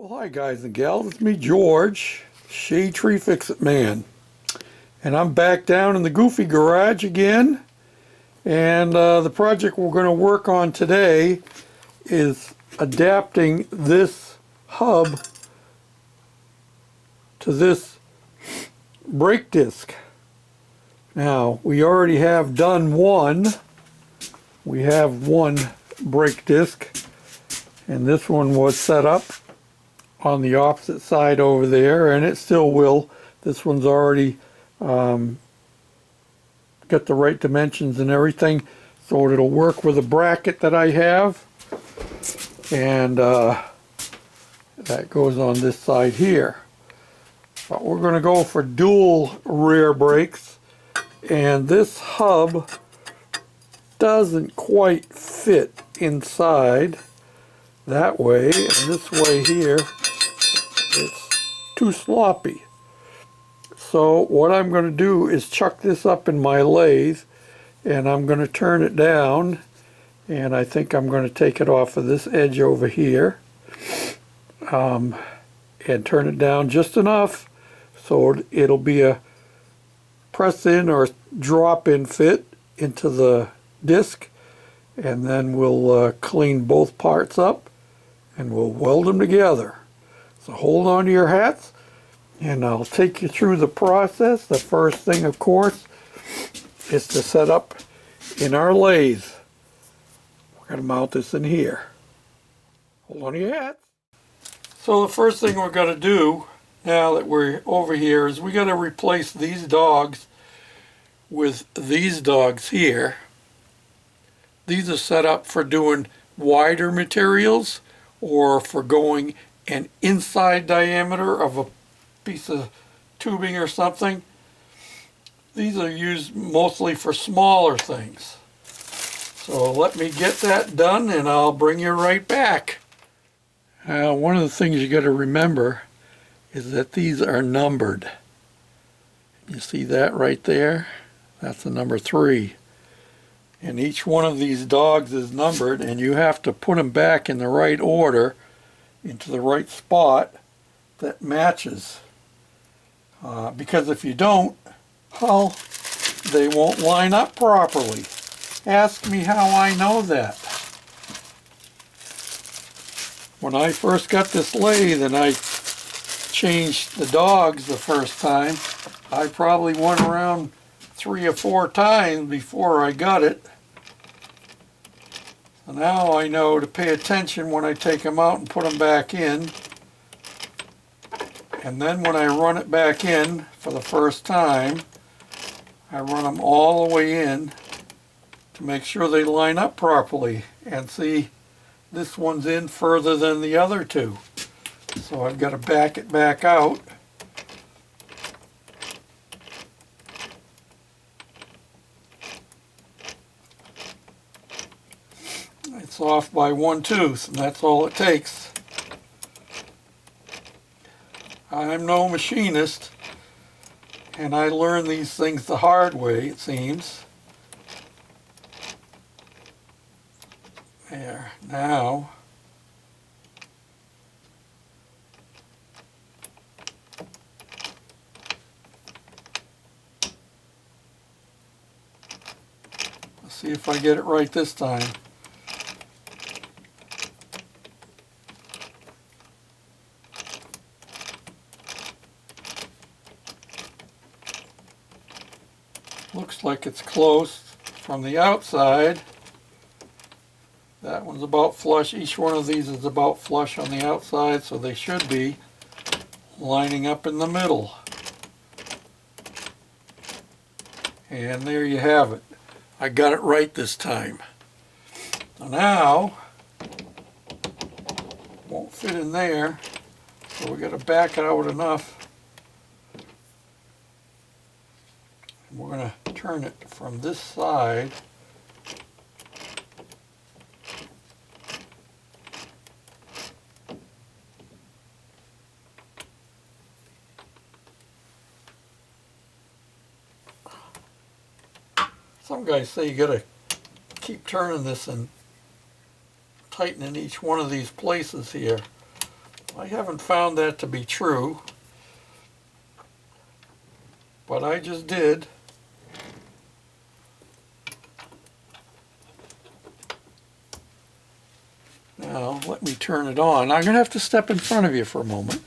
Well, hi guys and gals, it's me George, Shade Tree Fix-It Man, and I'm back down in the Goofy garage again, and the project we're going to work on today is adapting this hub to this brake disc. Now, we already have done one. We have one brake disc, and this one was set up on the opposite side over there, and it still will. This one's already got the right dimensions and everything, so it'll work with a bracket that I have, and that goes on this side here. But we're going to go for dual rear brakes, and this hub doesn't quite fit inside that way, and this way here it's too sloppy. So what I'm going to do is chuck this up in my lathe, and I'm going to turn it down, and I think I'm going to take it off of this edge over here, and turn it down just enough so it'll be a press in or drop in fit into the disc, and then we'll clean both parts up and we'll weld them together. So hold on to your hats, and I'll take you through the process. The first thing, of course, is to set up in our lathe. We're going to mount this in here. Hold on to your hats. So the first thing we're going to do, now that we're over here, is we got to replace these dogs with these dogs here. These are set up for doing wider materials or for going an inside diameter of a piece of tubing or something. These are used mostly for smaller things. So let me get that done and I'll bring you right back. One of the things you got to remember is that these are numbered. You see that right there? That's the number 3. And each one of these dogs is numbered, and you have to put them back in the right order into the right spot that matches. Because if you don't, well, they won't line up properly. Ask me how I know that. When I first got this lathe and I changed the dogs the first time, I probably went around 3 or 4 times before I got it. So now I know to pay attention when I take them out and put them back in. And then when I run it back in for the first time, I run them all the way in to make sure they line up properly. And see, this one's in further than the other two. So I've got to back it back out. It's off by 1 tooth, and that's all it takes. I'm no machinist, and I learned these things the hard way, it seems. There, now. Let's see if I get it right this time. Looks like it's close from the outside. That one's about flush. Each one of these is about flush on the outside, so they should be lining up in the middle. And there you have it. I got it right this time. So now, won't fit in there, so we got to back it out enough. We're going to turn it from this side Some guys say you got to keep turning this and tightening each one of these places here. I haven't found that to be true, but I just did. Now, let me turn it on. I'm going to have to step in front of you for a moment.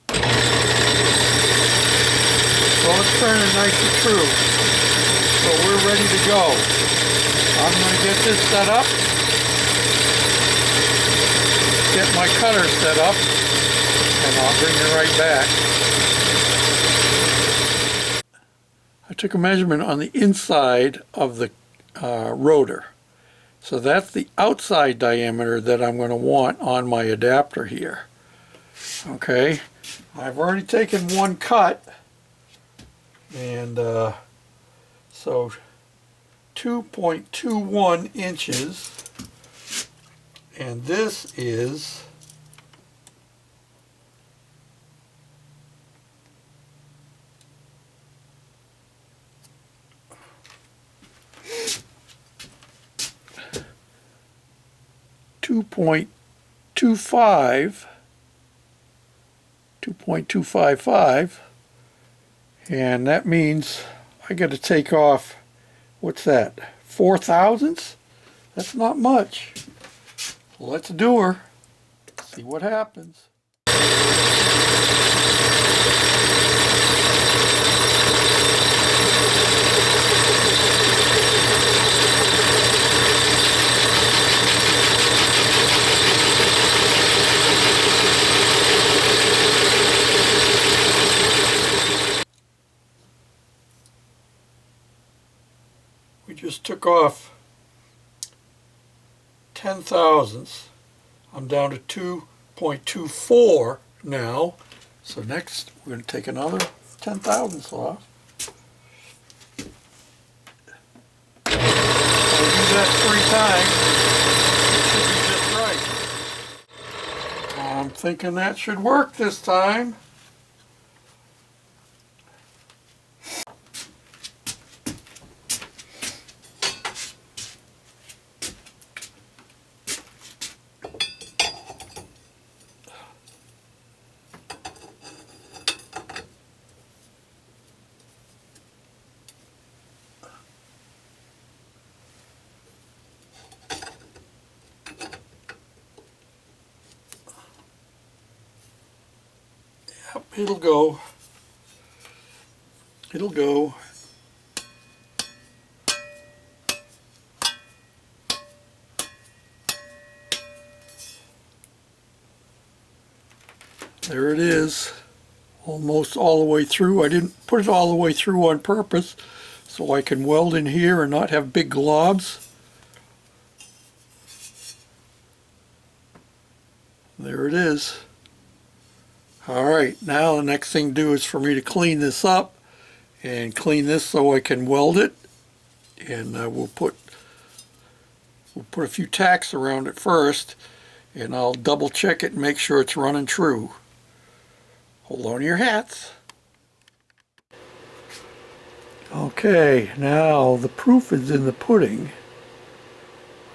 So let's turn it nice and true. So we're ready to go. I'm going to get this set up. Get my cutter set up, and I'll bring you right back. I took a measurement on the inside of the rotor. So that's the outside diameter that I'm going to want on my adapter here. Okay, I've already taken one cut, and so 2.21 inches, and this is 2.255, and that means I got to take off, what's that, 4 thousandths? That's not much. Let's do her. See what happens. We just took off 10 thousandths. I'm down to 2.24 now. So next we're going to take another 10 thousandths off. I'll do that 3 times. It should be just right. I'm thinking that should work this time. Yep, it'll go. It'll go. There it is, almost all the way through. I didn't put it all the way through on purpose so I can weld in here and not have big globs. There it is. Alright, now the next thing to do is for me to clean this up and clean this so I can weld it, and we'll put a few tacks around it first, and I'll double check it and make sure it's running true. Hold on to your hats. Okay, now the proof is in the pudding.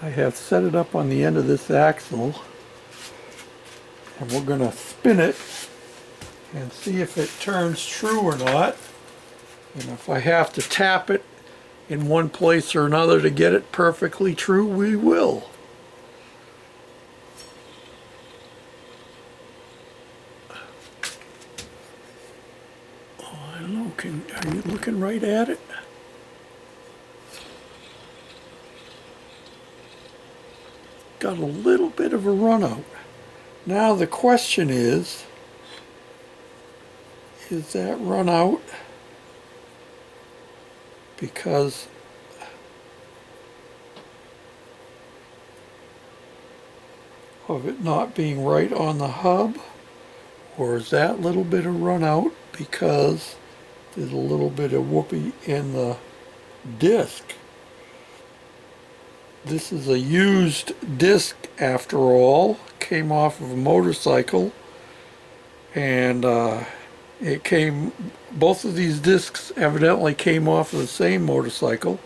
I have set it up on the end of this axle, and we're going to spin it and see if it turns true or not. And if I have to tap it in one place or another to get it perfectly true, we will. Oh, I don't know, are you looking right at it? Got a little bit of a run out. Now the question is that run out because of it not being right on the hub, or is that little bit of run out because there's a little bit of whoopee in the disc? This is a used disc after all, came off of a motorcycle, and both of these discs evidently came off of the same motorcycle,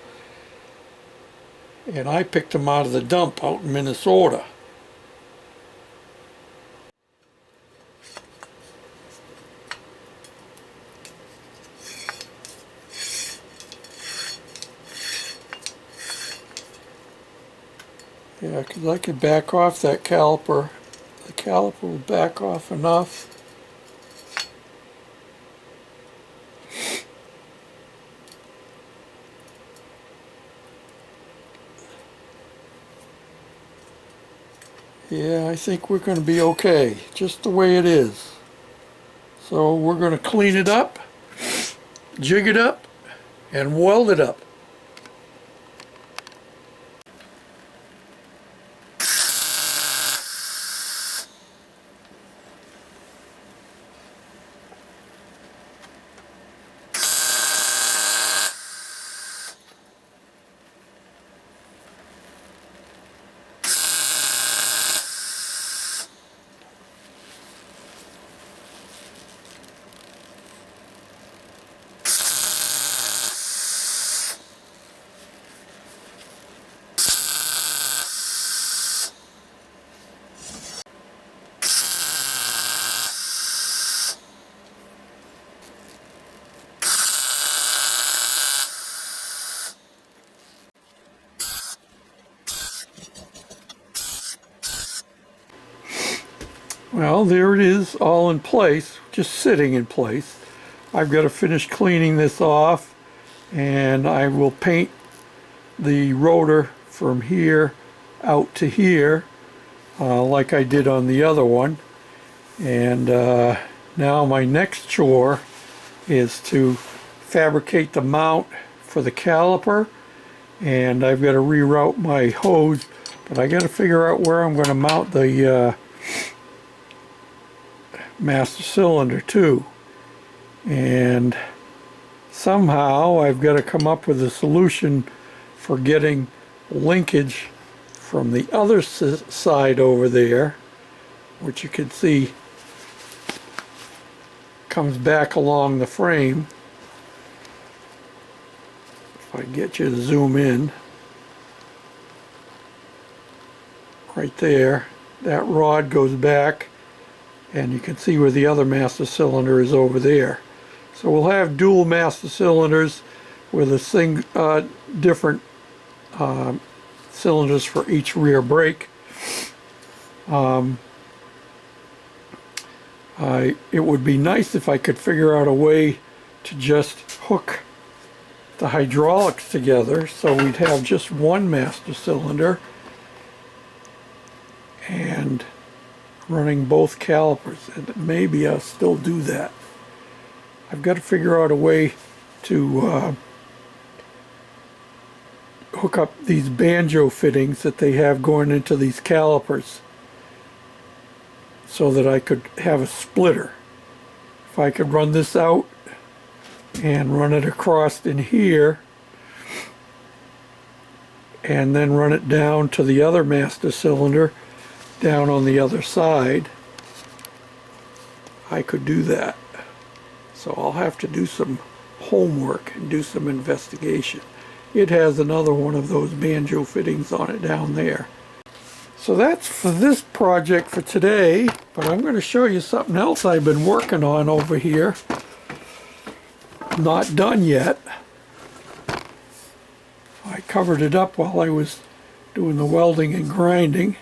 and I picked them out of the dump out in Minnesota. Yeah, because I could back off that caliper. The caliper will back off enough. Yeah, I think we're going to be okay, just the way it is. So we're going to clean it up, jig it up, and weld it up. Well, there it is, all in place, just sitting in place. I've got to finish cleaning this off, and I will paint the rotor from here out to here, like I did on the other one. And now my next chore is to fabricate the mount for the caliper, and I've got to reroute my hose, but I got to figure out where I'm going to mount the master cylinder too. And somehow I've got to come up with a solution for getting linkage from the other side over there, which you can see comes back along the frame. If I get you to zoom in, right there, that rod goes back, and you can see where the other master cylinder is over there. So we'll have dual master cylinders with a different cylinders for each rear brake. It would be nice if I could figure out a way to just hook the hydraulics together so we'd have just one master cylinder and running both calipers, and maybe I'll still do that. I've got to figure out a way to hook up these banjo fittings that they have going into these calipers so that I could have a splitter. If I could run this out and run it across in here and then run it down to the other master cylinder down on the other side, I could do that. So I'll have to do some homework and do some investigation. It has another one of those banjo fittings on it down there. So that's for this project for today, but I'm going to show you something else I've been working on over here. Not done yet. I covered it up while I was doing the welding and grinding.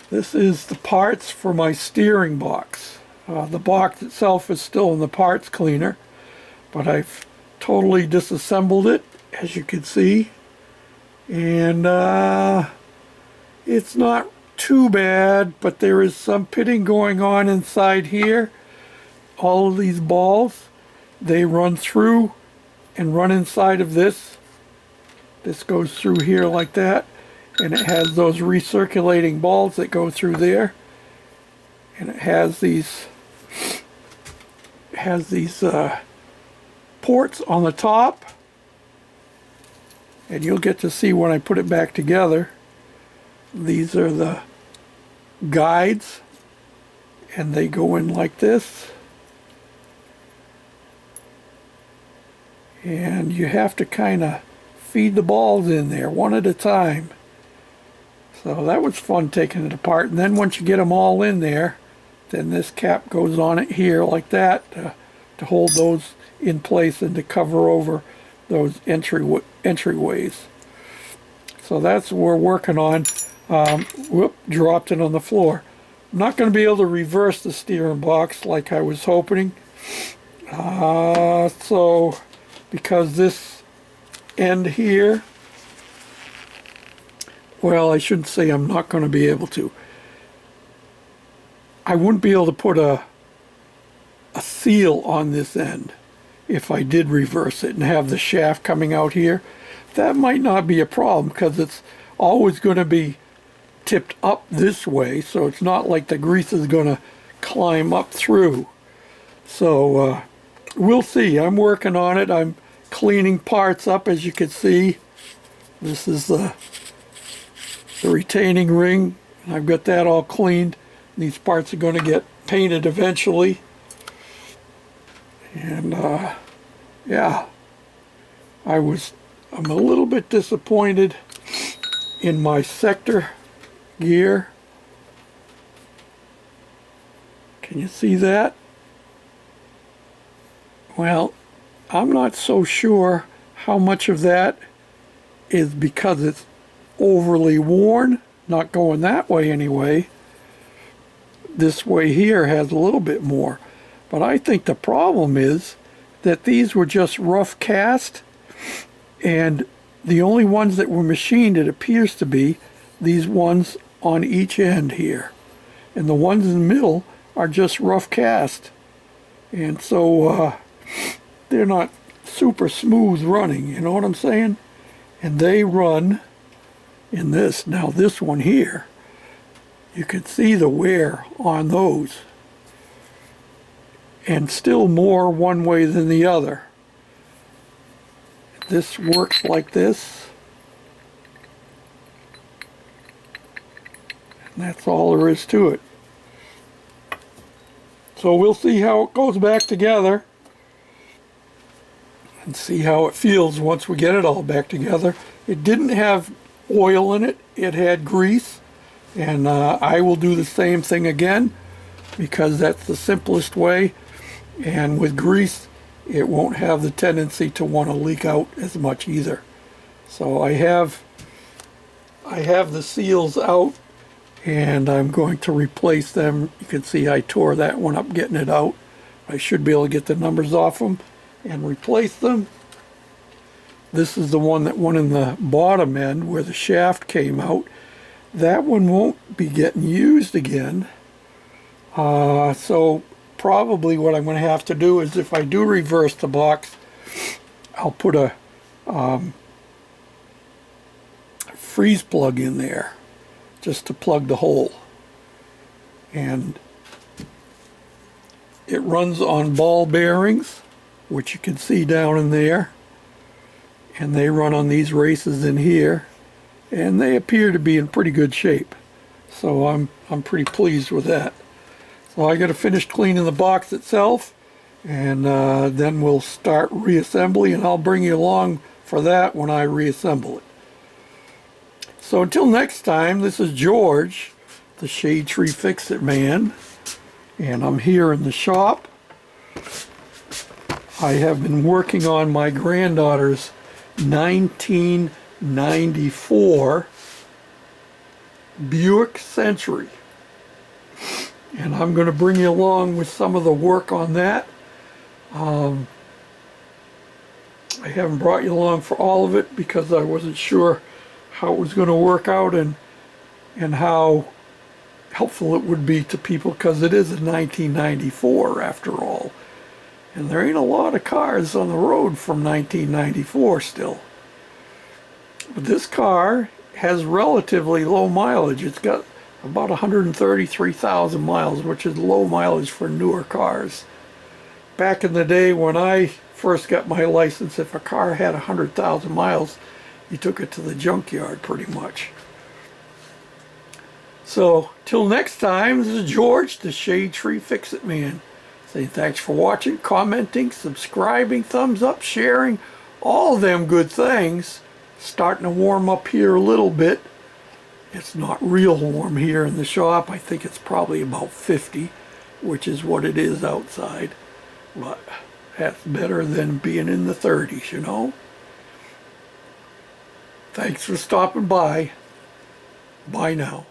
This is the parts for my steering box. The box itself is still in the parts cleaner, but I've totally disassembled it, as you can see. And it's not too bad, but there is some pitting going on inside here. All of these balls, they run through and run inside of this. This goes through here like that, and it has those recirculating balls that go through there, and it has these ports on the top, and you'll get to see when I put it back together. These are the guides, and they go in like this, and you have to kind of feed the balls in there one at a time. So that was fun taking it apart. And then once you get them all in there, then this cap goes on it here like that to hold those in place and to cover over those entryways. So that's what we're working on. Whoop, dropped it on the floor. I'm not going to be able to reverse the steering box like I was hoping. So because this end here, well, I shouldn't say I'm not going to be able to. I wouldn't be able to put a seal on this end if I did reverse it and have the shaft coming out here. That might not be a problem because it's always going to be tipped up this way, so it's not like the grease is going to climb up through. So we'll see. I'm working on it. I'm cleaning parts up, as you can see. This is the retaining ring. I've got that all cleaned. These parts are going to get painted eventually. And yeah, I'm a little bit disappointed in my sector gear. Can you see that? Well, I'm not so sure how much of that is because it's overly worn, not going that way anyway. This way here has a little bit more. But I think the problem is that these were just rough cast, and the only ones that were machined, it appears to be these ones on each end here. And the ones in the middle are just rough cast. And so they're not super smooth running, you know what I'm saying? And they run in this. Now this one here, you can see the wear on those. And still more one way than the other. This works like this. And that's all there is to it. So we'll see how it goes back together. And see how it feels once we get it all back together. It didn't have oil in it. It had grease. And I will do the same thing again, because that's the simplest way. And with grease, it won't have the tendency to want to leak out as much either. So I have the seals out, and I'm going to replace them. You can see I tore that one up getting it out. I should be able to get the numbers off them and replace them. This is the one that went in the bottom end where the shaft came out. That one won't be getting used again. So probably what I'm going to have to do is, if I do reverse the box, I'll put a freeze plug in there just to plug the hole. And it runs on ball bearings, which you can see down in there. And they run on these races in here. And they appear to be in pretty good shape. So I'm pretty pleased with that. So I got to finish cleaning the box itself, and then we'll start reassembly, and I'll bring you along for that when I reassemble it. So until next time, this is George, the Shade Tree Fix-It Man, and I'm here in the shop. I have been working on my granddaughter's 1994 Buick Century. And I'm going to bring you along with some of the work on that. I haven't brought you along for all of it because I wasn't sure how it was going to work out and how helpful it would be to people, because it is a 1994 after all. And there ain't a lot of cars on the road from 1994 still. But this car has relatively low mileage. It's got about 133,000 miles, which is low mileage for newer cars. Back in the day when I first got my license, if a car had 100,000 miles, you took it to the junkyard pretty much. So, till next time, this is George, the Shade Tree Fix-It Man. Saying thanks for watching, commenting, subscribing, thumbs up, sharing, all them good things. Starting to warm up here a little bit. It's not real warm here in the shop. I think it's probably about 50, which is what it is outside. But that's better than being in the 30s, you know. Thanks for stopping by. Bye now.